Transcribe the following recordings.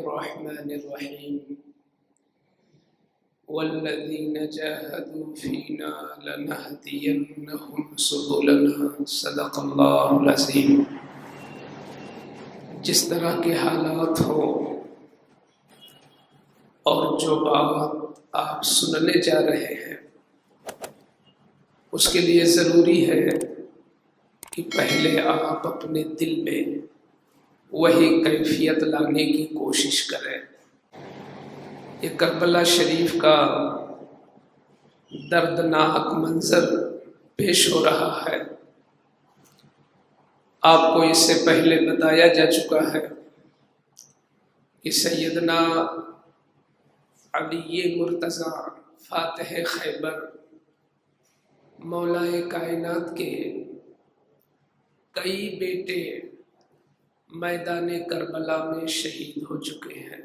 الرحمن الرحیم والذین جاہدوا فینا لنہدینہم سبلنا صدق اللہ العظیم۔ جس طرح کے حالات ہوں اور جو بات آپ سننے جا رہے ہیں اس کے لیے ضروری ہے کہ پہلے آپ اپنے دل میں وہی کیفیت لانے کی کوشش کریں۔ یہ کربلا شریف کا دردناک منظر پیش ہو رہا ہے۔ آپ کو اس سے پہلے بتایا جا چکا ہے کہ سیدنا علی مرتضیٰ فاتح خیبر مولا کائنات کے کئی بیٹے میدان کربلا میں شہید ہو چکے ہیں۔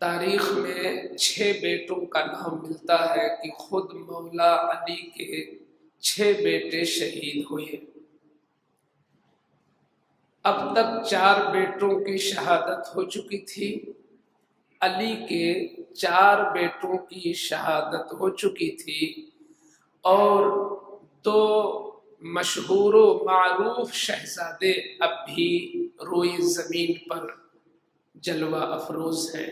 تاریخ میں 6 بیٹوں کا نام ملتا ہے کہ خود مولا علی کے 6 بیٹے شہید ہوئے۔ اب تک 4 بیٹوں کی شہادت ہو چکی تھی، علی کے 4 بیٹوں کی شہادت ہو چکی تھی، اور 2 مشہور و معروف شہزادے اب بھی روئے زمین پر جلوہ افروز ہیں۔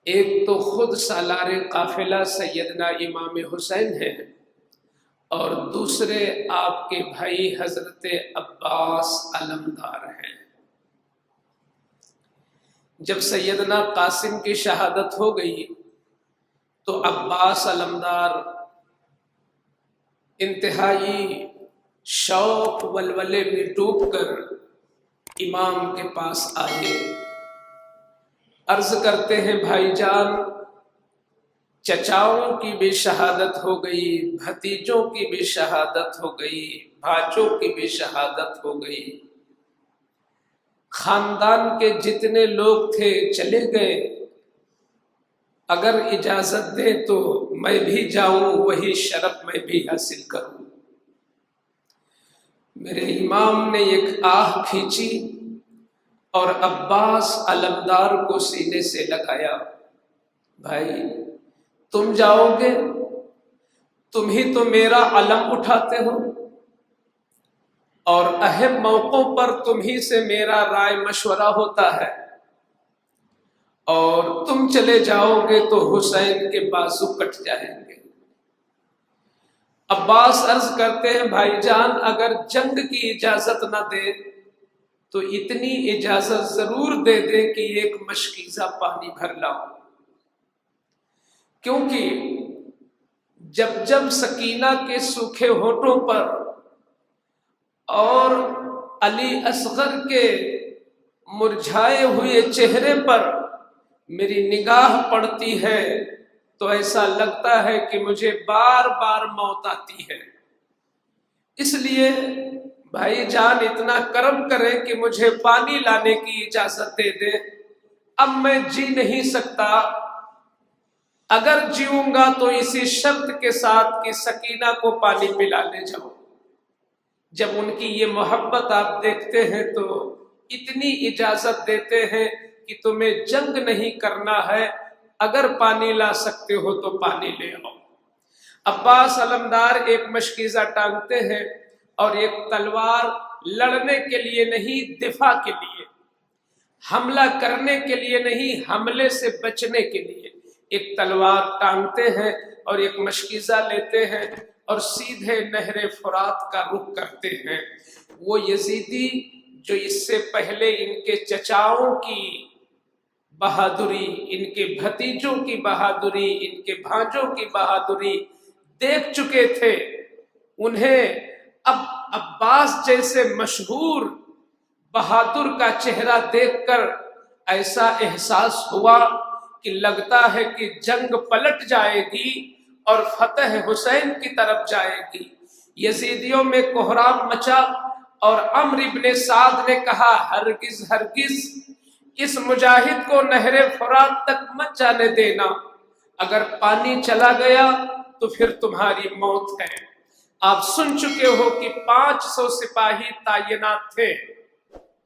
ایک تو خود سالار قافلہ سیدنا امام حسین ہیں، اور دوسرے آپ کے بھائی حضرت عباس علمدار ہیں۔ جب سیدنا قاسم کی شہادت ہو گئی تو عباس علمدار انتہائی شوق ولولے میں ڈوب کر امام کے پاس آئے، عرض کرتے ہیں بھائی جان، چچاؤں کی بھی شہادت ہو گئی، بھتیجوں کی بھی شہادت ہو گئی، بھانجوں کی بھی شہادت ہو گئی، خاندان کے جتنے لوگ تھے چلے گئے، اگر اجازت دے تو میں بھی جاؤں، وہی شرف میں بھی حاصل کروں۔ میرے امام نے ایک آہ کھینچی اور عباس علمدار کو سینے سے لگایا، بھائی تم جاؤ گے، تم ہی تو میرا علم اٹھاتے ہو، اور اہم موقعوں پر تم ہی سے میرا رائے مشورہ ہوتا ہے، اور تم چلے جاؤ گے تو حسین کے بازو کٹ جائیں گے۔ عباس عرض کرتے ہیں بھائی جان، اگر جنگ کی اجازت نہ دے تو اتنی اجازت ضرور دے دے کہ ایک مشکیزہ پانی بھر لاؤ، کیونکہ جب سکینہ کے سوکھے ہونٹوں پر اور علی اصغر کے مرجھائے ہوئے چہرے پر میری نگاہ پڑتی ہے تو ایسا لگتا ہے کہ مجھے بار بار موت آتی ہے۔ اس لیے بھائی جان اتنا کرم کریں کہ مجھے پانی لانے کی اجازت دے دیں، اب میں جی نہیں سکتا، اگر جیوں گا تو اسی شرط کے ساتھ کہ سکینہ کو پانی پلا لے جاؤں۔ جب ان کی یہ محبت آپ دیکھتے ہیں تو اتنی اجازت دیتے ہیں کہ تمہیں جنگ نہیں کرنا ہے، اگر پانی لا سکتے ہو تو پانی لے آؤ۔ عباس علمدار ایک مشکیزہ ٹانگتے ہیں اور ایک تلوار لڑنے کے لیے نہیں، دفاع کے لیے، حملہ کرنے کے لیے نہیں، حملے سے بچنے کے لیے ایک تلوار ٹانگتے ہیں اور ایک مشکیزہ لیتے ہیں اور سیدھے نہر فرات کا رخ کرتے ہیں۔ وہ یزیدی جو اس سے پہلے ان کے چچاؤں کی بہادری، ان کے بھتیجوں کی بہادری، ان کے بھانجوں کی بہادری دیکھ چکے تھے، انہیں اب عباس جیسے مشہور بہادر کا چہرہ دیکھ کر ایسا احساس ہوا کہ لگتا ہے کہ جنگ پلٹ جائے گی اور فتح حسین کی طرف جائے گی۔ یزیدیوں میں کوہرام مچا اور عمرو ابن سعد نے کہا ہرگز ہرگز اس مجاہد کو نہر فرات تک مت جانے دینا، اگر پانی چلا گیا تو پھر تمہاری موت ہے۔ آپ سن چکے ہو کہ 500 سپاہی تعینات تھے،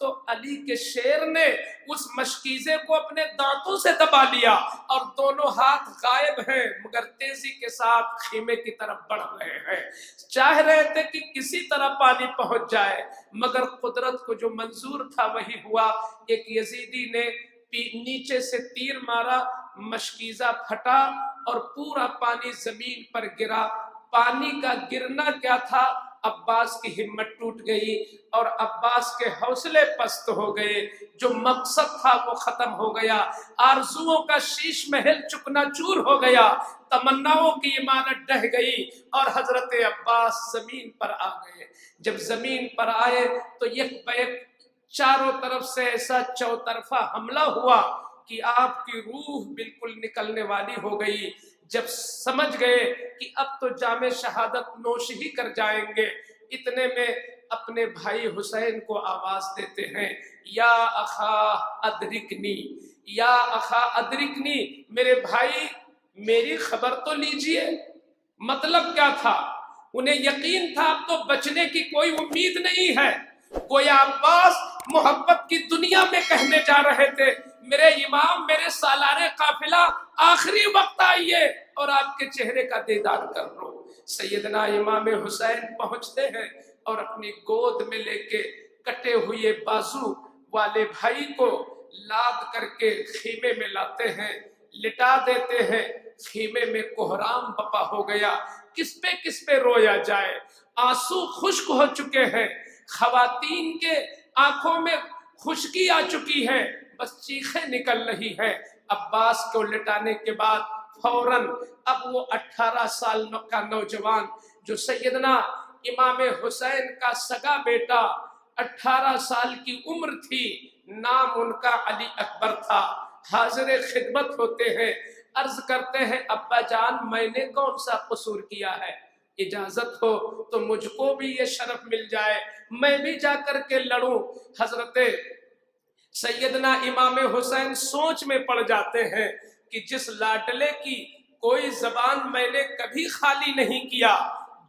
تو علی کے شیر نے اس مشکیزے کو اپنے دانتوں سے دبا لیا اور دونوں ہاتھ غائب ہیں مگر تیزی کے ساتھ خیمے کی طرف بڑھ رہے ہیں. چاہ رہے تھے کہ کسی طرح پانی پہنچ جائے مگر قدرت کو جو منظور تھا وہی ہوا. ایک یزیدی نے نیچے سے تیر مارا، مشکیزہ پھٹا اور پورا پانی زمین پر گرا. پانی کا گرنا کیا تھا، عباس کی ہمت ٹوٹ گئی اور عباس کے حوصلے پست ہو گئے. جو مقصد تھا وہ ختم ہو گیا. آرزوؤں کا شیش محل چکنا چور ہو گیا، تمناؤں کی عمارت ڈہ گئی اور حضرت عباس زمین پر آ گئے. جب زمین پر آئے تو یک بیک چاروں طرف سے ایسا چوطرفہ حملہ ہوا کہ آپ کی روح بالکل نکلنے والی ہو گئی. جب سمجھ گئے کہ اب تو جام شہادت نوش ہی کر جائیں گے، اتنے میں اپنے بھائی حسین کو آواز دیتے ہیں، یا اخا ادرکنی، یا اخا ادرکنی، میرے بھائی میری خبر تو لیجئے. مطلب کیا تھا؟ انہیں یقین تھا اب تو بچنے کی کوئی امید نہیں ہے. گویا عباس محبت کی دنیا میں کہنے جا رہے تھے، میرے امام، میرے سالار قافلہ، آخری وقت آئیے اور آپ کے چہرے کا دیدار کر لو. سیدنا امام حسین پہنچتے ہیں اور اپنی گود میں لے کے کٹے ہوئے بازو والے بھائی کو لاد کر کے خیمے میں لاتے ہیں، لٹا دیتے ہیں. خیمے میں کوہرام بپا ہو گیا. کس پہ رویا جائے؟ آنسو خشک ہو چکے ہیں، خواتین کے آنکھوں میں خشکی آ چکی ہے، بس چیخیں نکل رہی ہیں. عباس کو لٹانے کے بعد فوراً اب وہ 18 سال کا نوجوان جو سیدنا امام حسین کا سگا بیٹا، 18 سال کی عمر تھی، نام ان کا علی اکبر تھا، حاضر خدمت ہوتے ہیں. عرض کرتے ہیں ابا جان میں نے کون سا قصور کیا ہے، اجازت ہو تو مجھ کو بھی یہ شرف مل جائے، میں بھی جا کر کے لڑوں. حضرت سیدنا امام حسین سوچ میں پڑ جاتے ہیں کہ جس لاڈلے کی کوئی زبان میں نے کبھی خالی نہیں کیا،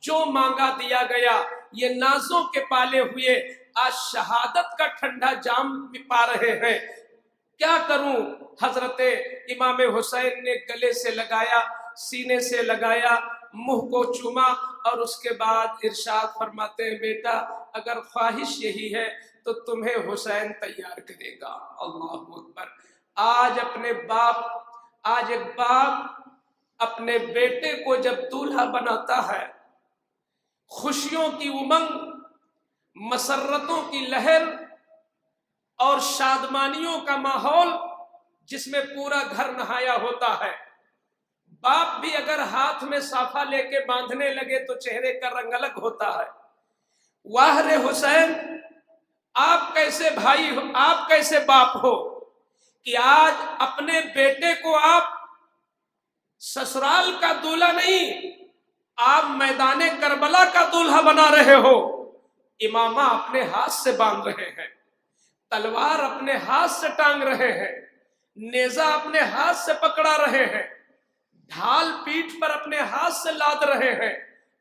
جو مانگا دیا گیا، یہ نازوں کے پالے ہوئے آج شہادت کا ٹھنڈا جام پا رہے ہیں، کیا کروں؟ حضرت امام حسین نے گلے سے لگایا، سینے سے لگایا، منہ کو چوما اور اس کے بعد ارشاد فرماتے ہیں بیٹا اگر خواہش یہی ہے تو تمہیں حسین تیار کرے گا. اللہ اکبر. آج ایک باپ اپنے بیٹے کو جب دولہا بناتا ہے، خوشیوں کی امنگ، مسرتوں کی لہر اور شادمانیوں کا ماحول جس میں پورا گھر نہایا ہوتا ہے. باپ بھی اگر ہاتھ میں صافہ لے کے باندھنے لگے تو چہرے کا رنگ الگ ہوتا ہے. واہ رے حسین، آپ کیسے بھائی ہو، آپ کیسے باپ ہو کہ آج اپنے بیٹے کو آپ سسرال کا دولہا نہیں، آپ میدان کربلا کا دولہا بنا رہے ہو. امامہ اپنے ہاتھ سے باندھ رہے ہیں، تلوار اپنے ہاتھ سے ٹانگ رہے ہیں، نیزہ اپنے ہاتھ سے پکڑا رہے ہیں، ڈھال پیٹھ پر اپنے ہاتھ سے لاد رہے ہیں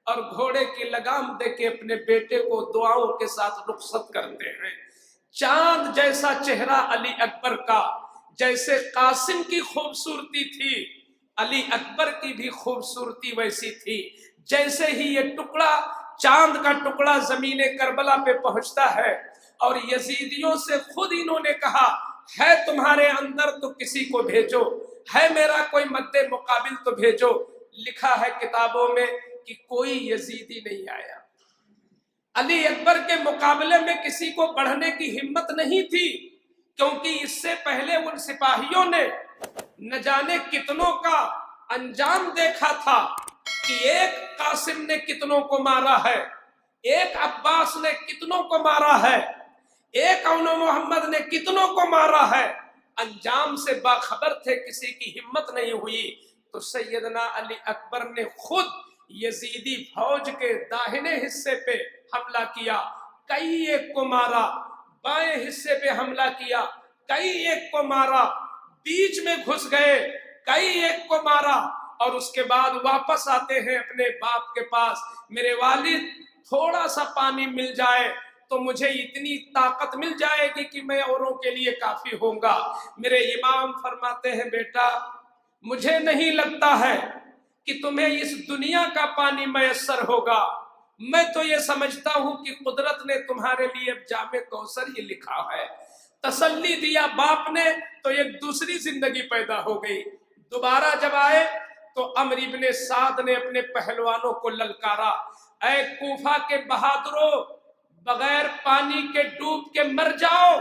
اور گھوڑے کی لگام دے کے اپنے بیٹے کو دعاؤں کے ساتھ رخصت کرتے ہیں. چاند جیسا چہرہ علی اکبر کا، جیسے قاسم کی خوبصورتی تھی علی اکبر کی بھی خوبصورتی ویسی تھی. جیسے ہی یہ ٹکڑا، چاند کا ٹکڑا زمین کربلا پہ پہنچتا ہے اور یزیدیوں سے خود انہوں نے کہا ہے تمہارے اندر تو کسی کو بھیجو، ہے میرا کوئی مد مقابل تو بھیجو. لکھا ہے کتابوں میں کہ کوئی یزیدی نہیں آیا. علی اکبر کے مقابلے میں کسی کو بڑھنے کی ہمت نہیں تھی، کیونکہ اس سے پہلے ان سپاہیوں نے نہ جانے کتنوں کا انجام دیکھا تھا کہ ایک قاسم نے کتنوں کو مارا ہے، ایک عباس نے کتنوں کو مارا ہے، ایک اون محمد نے کتنوں کو مارا ہے. انجام سے باخبر تھے، کسی کی ہمت نہیں ہوئی. تو سیدنا علی اکبر نے خود یزیدی فوج کے داہنے حصے پہ حملہ کیا، کئی ایک کو مارا، بائیں حصے پہ حملہ کیا، کئی ایک کو مارا، بیچ میں گھس گئے، کئی ایک کو مارا اور اس کے بعد واپس آتے ہیں اپنے باپ کے پاس. میرے والد تھوڑا سا پانی مل جائے تو مجھے اتنی طاقت مل جائے گی کہ میں اوروں کے لیے کافی ہوں گا۔ میرے امام فرماتے ہیں بیٹا مجھے نہیں لگتا ہے کہ تمہیں اس دنیا کا پانی میسر ہوگا، میں تو یہ سمجھتا ہوں کہ قدرت نے تمہارے لیے جام کوثر ہی لکھا ہے۔ تسلی دیا باپ نے تو ایک دوسری زندگی پیدا ہو گئی۔ دوبارہ جب آئے تو عمرو بن سعد نے اپنے پہلوانوں کو للکارا، اے کوفہ کے بہادروں، بغیر پانی کے ڈوب کے مر جاؤ۔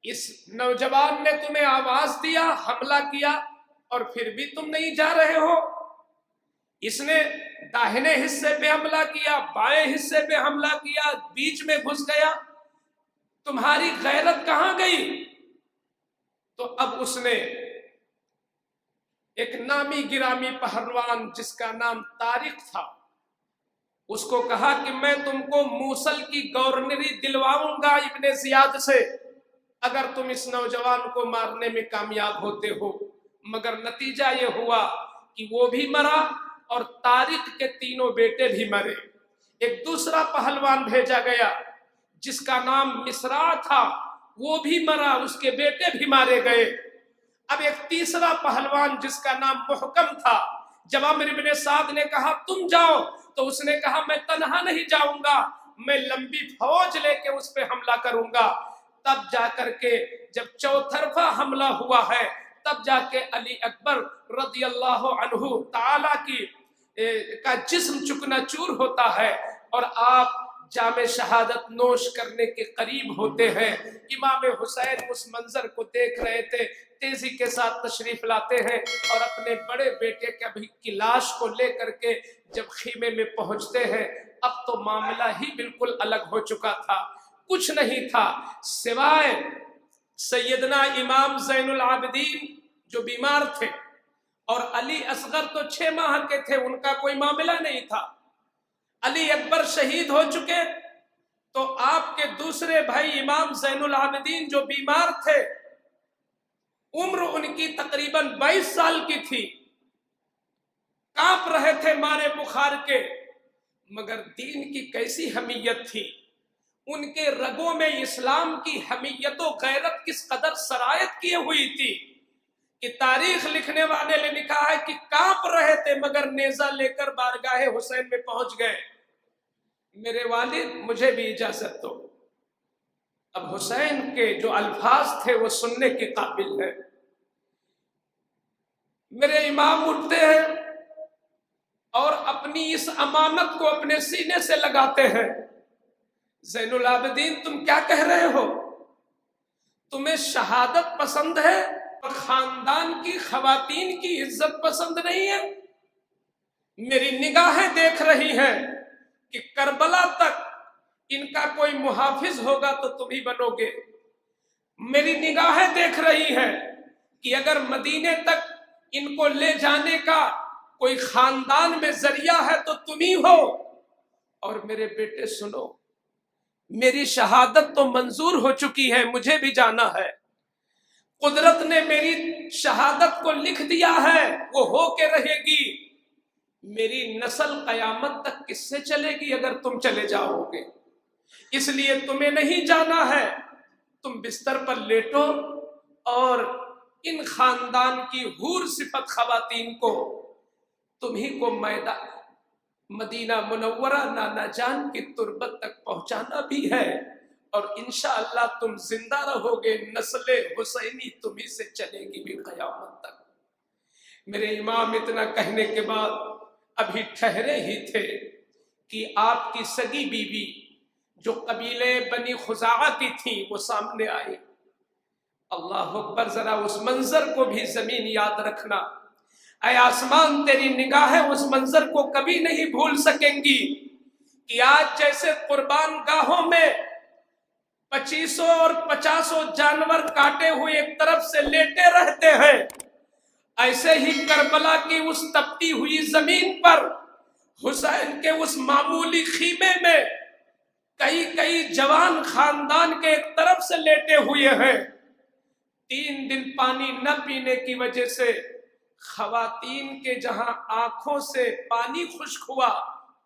اس نوجوان نے تمہیں آواز دیا، حملہ کیا، اور پھر بھی تم نہیں جا رہے ہو۔ اس نے داہنے حصے پہ حملہ کیا، بائیں حصے پہ حملہ کیا، بیچ میں گھس گیا، تمہاری غیرت کہاں گئی؟ تو اب اس نے ایک نامی گرامی پہلوان جس کا نام طارق تھا، اس کو کہا کہ میں تم کو موصل کی گورنری دلواؤں گا ابن زیاد سے اگر تم اس نوجوان کو مارنے میں کامیاب ہوتے ہو۔ مگر نتیجہ یہ ہوا کہ وہ بھی مرا اور طارق کے تینوں بیٹے بھی مرے۔ ایک دوسرا پہلوان بھیجا گیا جس کا نام مصرع تھا، وہ بھی مرا، اس کے بیٹے بھی مارے گئے۔ اب ایک تیسرا پہلوان جس کا نام محکم تھا، جب عمرو بن سعد نے کہا تم جاؤ تو اس نے کہا میں تنہا نہیں جاؤں گا، میں لمبی فوج لے کے اس پہ حملہ کروں گا۔ تب جا کر کے جب چوطرفہ حملہ ہوا ہے تب جا کے علی اکبر رضی اللہ عنہ تعالی کا جسم چکنا چور ہوتا ہے اور آپ جام شہادت نوش کرنے کے قریب ہوتے ہیں۔ امام حسین اس منظر کو دیکھ رہے تھے، تیزی کے ساتھ تشریف لاتے ہیں اور اپنے بڑے بیٹے کی لاش کو لے کر کے جب خیمے میں پہنچتے ہیں، اب تو معاملہ ہی بالکل الگ ہو چکا تھا، کچھ نہیں تھا سوائے سیدنا امام زین العابدین جو بیمار تھے اور علی اصغر تو 6 ماہ کے تھے، ان کا کوئی معاملہ نہیں تھا۔ علی اکبر شہید ہو چکے تو آپ کے دوسرے بھائی امام زین العابدین جو بیمار تھے، عمر ان کی تقریباً 22 سال کی تھی، کانپ رہے تھے مارے بخار کے، مگر دین کی کیسی حمیت تھی، ان کے رگوں میں اسلام کی حمیت و غیرت کس قدر سرایت کیے ہوئی تھی کہ تاریخ لکھنے والے نے لکھا ہے کہ کانپ رہے تھے مگر نیزہ لے کر بارگاہ حسین میں پہنچ گئے۔ میرے والد مجھے بھی اجازت دو، اب حسین کے جو الفاظ تھے وہ سننے کے قابل ہے۔ میرے امام اٹھتے ہیں اور اپنی اس امانت کو اپنے سینے سے لگاتے ہیں۔ زین العابدین تم کیا کہہ رہے ہو؟ تمہیں شہادت پسند ہے اور خاندان کی خواتین کی عزت پسند نہیں ہے؟ میری نگاہیں دیکھ رہی ہیں کہ کربلا تک ان کا کوئی محافظ ہوگا تو تم ہی بنو گے۔ میری نگاہیں دیکھ رہی ہیں کہ اگر مدینے تک ان کو لے جانے کا کوئی خاندان میں ذریعہ ہے تو تم ہی ہو۔ اور میرے بیٹے سنو، میری شہادت تو منظور ہو چکی ہے، مجھے بھی جانا ہے، قدرت نے میری شہادت کو لکھ دیا ہے، وہ ہو کے رہے گی۔ میری نسل قیامت تک کس سے چلے گی اگر تم چلے جاؤ گے؟ اس لیے تمہیں نہیں جانا ہے، تم بستر پر لیٹو اور ان خاندان کی حور صفت خواتین کو تمہیں کو مدینہ منورہ نانا جان کی تربت تک پہنچانا بھی ہے، اور انشاءاللہ تم زندہ رہو گے، نسل حسینی تمہیں سے چلے گی بھی قیامت تک۔ میرے امام اتنا کہنے کے بعد ابھی ٹھہرے ہی تھے کہ آپ کی سگی بیوی جو قبیلے بنی خزاعہ کی تھی وہ سامنے آئی۔ اللہ اکبر، ذرا اس منظر کو بھی زمین یاد رکھنا، اے آسمان تیری نگاہیں اس منظر کو کبھی نہیں بھول سکیں گی کہ آج جیسے قربان گاہوں میں 2500 اور 50 جانور کاٹے ہوئے ایک طرف سے لیٹے رہتے ہیں، ایسے ہی کربلا کی اس تپتی ہوئی زمین پر حسین کے اس معمولی خیمے میں کئی جوان خاندان کے ایک طرف سے لیٹے ہوئے ہیں۔ 3 دن پانی نہ پینے کی وجہ سے خواتین کے جہاں آنکھوں سے پانی خشک ہوا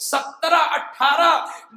17-18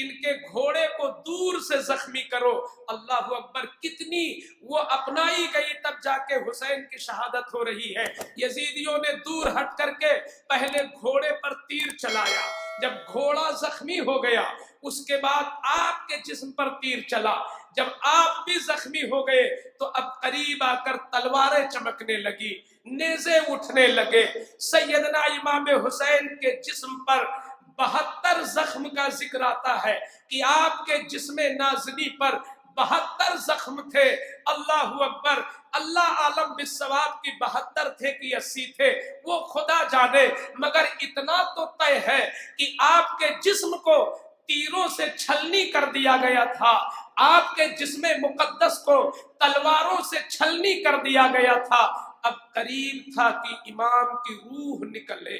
ان کے گھوڑے کو دور سے زخمی کرو۔ اللہ اکبر، کتنی وہ اپنائی گئی، تب جا کے حسین کی شہادت ہو رہی ہے۔ یزیدیوں نے دور ہٹ کر کے پہلے گھوڑے پر تیر چلایا، جب گھوڑا زخمی ہو گیا اس کے بعد آپ کے جسم پر تیر چلا، جب آپ بھی زخمی ہو گئے تو اب قریب آ کر تلواریں چمکنے لگی، نیزے اٹھنے لگے۔ سیدنا امام حسین کے جسم پر 72 زخم کا ذکر آتا ہے کہ آپ کے جسم نازلی پر 72 زخم تھے۔ اللہ اکبر، اللہ عالم بالثواب کی 72 تھے کہ 80 تھے وہ خدا جانے، مگر اتنا تو طے ہے کہ آپ کے جسم کو تیروں سے چھلنی کر دیا گیا تھا، آپ کے جسم مقدس کو تلواروں سے چھلنی کر دیا گیا تھا۔ اب قریب تھا کہ امام کی روح نکلے،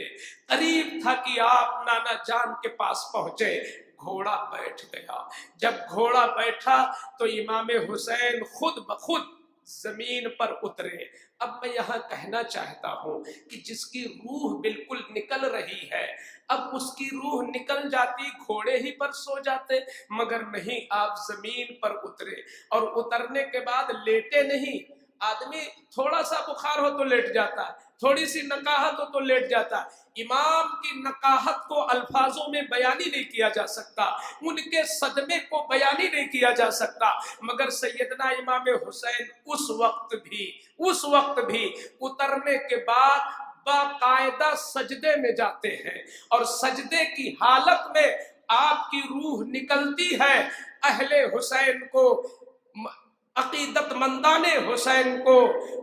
قریب تھا کہ آپ نانا جان کے پاس پہنچے۔ گھوڑا بیٹھ گیا، جب گھوڑا بیٹھا تو امام حسین خود بخود زمین پر اترے۔ اب میں یہاں کہنا چاہتا ہوں کہ جس کی روح بالکل نکل رہی ہے، اب اس کی روح نکل جاتی گھوڑے ہی پر سو جاتے، مگر نہیں، آپ زمین پر اترے، اور اترنے کے بعد لیٹے نہیں۔ آدمی تھوڑا سا بخار ہو تو لیٹ جاتا ہے، تھوڑی سی نقاہت ہو تو لیٹ جاتا ہے۔ امام کی نقاہت کو الفاظوں میں بیانی نہیں کیا جا سکتا، ان کے صدمے کو بیانی نہیں کیا جا سکتا، مگر سیدنا امام حسین اس وقت بھی اترنے کے بعد باقاعدہ سجدے میں جاتے ہیں، اور سجدے کی حالت میں آپ کی روح نکلتی ہے۔ اہل حسین کو، عقیدت مندان حسین کو،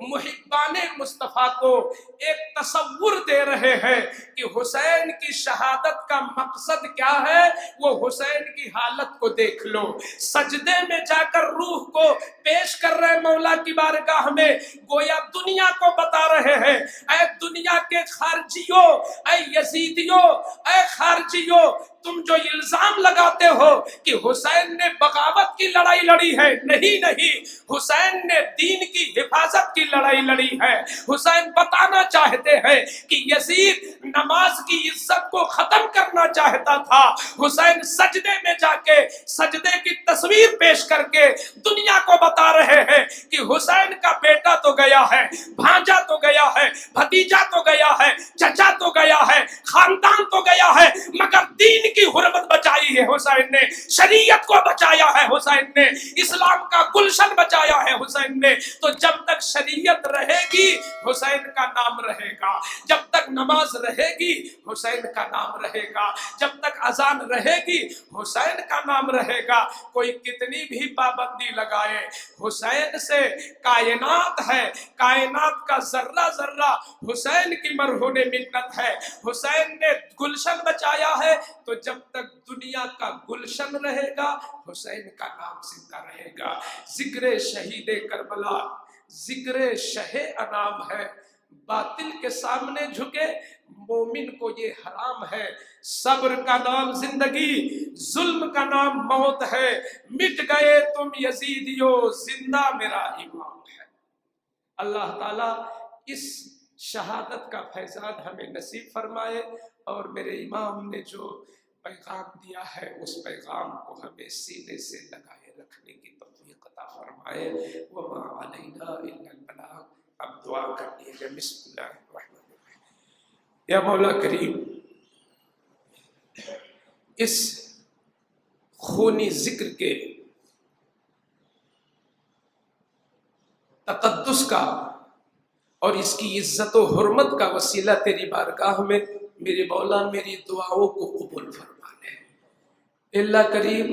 محبان مصطفیٰ کو ایک تصور دے رہے ہیں کہ حسین کی شہادت کا مقصد کیا ہے، وہ حسین کی حالت کو دیکھ لو۔ سجدے میں جا کر روح کو پیش کر رہے مولا کی بارگاہ میں، گویا دنیا کو بتا رہے ہیں، اے دنیا کے خارجیوں، اے یزیدیوں، اے خارجیوں، تم جو الزام لگاتے ہو کہ حسین نے بغاوت کی لڑائی لڑی ہے، نہیں، حسین نے دین کی حفاظت کی لڑائی لڑی ہے۔ حسین بتانا چاہتے ہیں کہ یزید نماز کی عزت کو ختم کرنا چاہتا تھا۔ حسین سجدے میں جا کے سجدے کی تصویر پیش کر کے دنیا کو بتا رہے ہیں کہ حسین کا بیٹا تو گیا ہے، بھانجا تو گیا ہے، بھتیجا تو گیا ہے، چچا تو گیا ہے، خاندان تو گیا ہے، مگر دین کی حرمت بچائی ہے حسین نے، شریعت کو بچایا ہے حسین نے، اسلام کا گلشن بچایا ہے حسین نے۔ تو جب تک شریعت رہے گی حسین کا نام رہے گا، جب تک نماز رہے گی حسین کا نام رہے گا، جب تک اذان رہے گی حسین کا نام رہے گا۔ کوئی کتنی بھی پابندی لگائے، حسین سے کائنات ہے، کائنات کا ذرہ ذرہ حسین کی مرہون منت ہے۔ حسین نے گلشن بچایا ہے، تو جب تک دنیا کا گلشن رہے گا حسین کا نام زندہ رہے گا۔ ذکر شہید کربلا ذکر شہ انام ہے، باطل کے سامنے جھکے مومن کو یہ حرام ہے۔ صبر کا نام زندگی، ظلم کا نام موت ہے، مٹ گئے تم یزیدیو، زندہ میرا امام ہے۔ اللہ تعالیٰ اس شہادت کا فیضان ہمیں نصیب فرمائے، اور میرے امام نے جو پیغام دیا ہے اس پیغام کو ہمیں سینے سے لگائے رکھنے کی توفیق عطا فرمائے۔ وما علینا الا البلاغ۔ اب دعا کر لیجیے۔ بسم اللہ الرحمن الرحیم۔ یا مولا کریم، اس خونی ذکر کے تقدس کا اور اس کی عزت و حرمت کا وسیلہ تیری بارگاہ میں میرے مولا میری دعاؤں کو قبول فرما لے۔ اللہ کریم،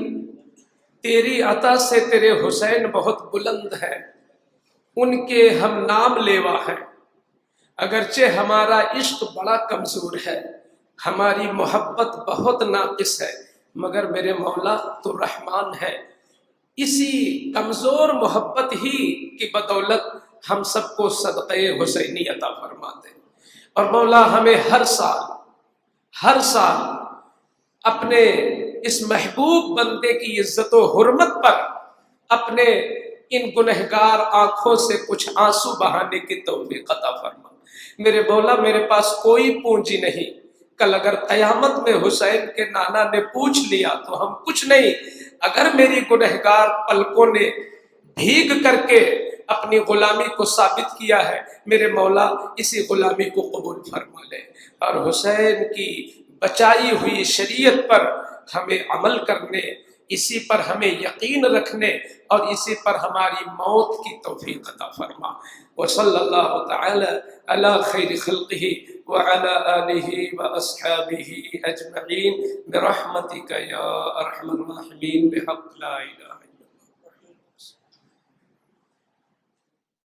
تیری عطا سے تیرے حسین بہت بلند ہے، ان کے ہم نام لیوا ہیں، اگرچہ ہمارا عشق بڑا کمزور ہے، ہماری محبت بہت ناقص ہے، مگر میرے مولا تو رحمان ہے۔ اسی کمزور محبت ہی کی بدولت ہم سب کو صدقہ حسینی عطا فرما دے، اور مولا ہمیں ہر سال اپنے اس محبوب بندے کی عزت و حرمت پر اپنے ان گنہگار آنکھوں سے کچھ آنسو بہانے کی توفیق عطا فرما۔ میرے مولا، میرے پاس کوئی پونجی نہیں، کل اگر قیامت میں حسین کے نانا نے پوچھ لیا تو ہم کچھ نہیں، اگر میری گنہگار پلکوں نے بھیگ کر کے اپنی غلامی کو ثابت کیا ہے، میرے مولا اسی غلامی کو قبول فرما لے، اور حسین کی بچائی ہوئی شریعت پر ہمیں عمل کرنے، اسی پر ہمیں یقین رکھنے اور اسی پر ہماری موت کی توفیق عطا فرما۔ وصلی اللہ تعالی علی خیر خلقہ وعلی آلہ واصحابہ اجمعین برحمتک یا ارحم الراحمین بحق لا الہ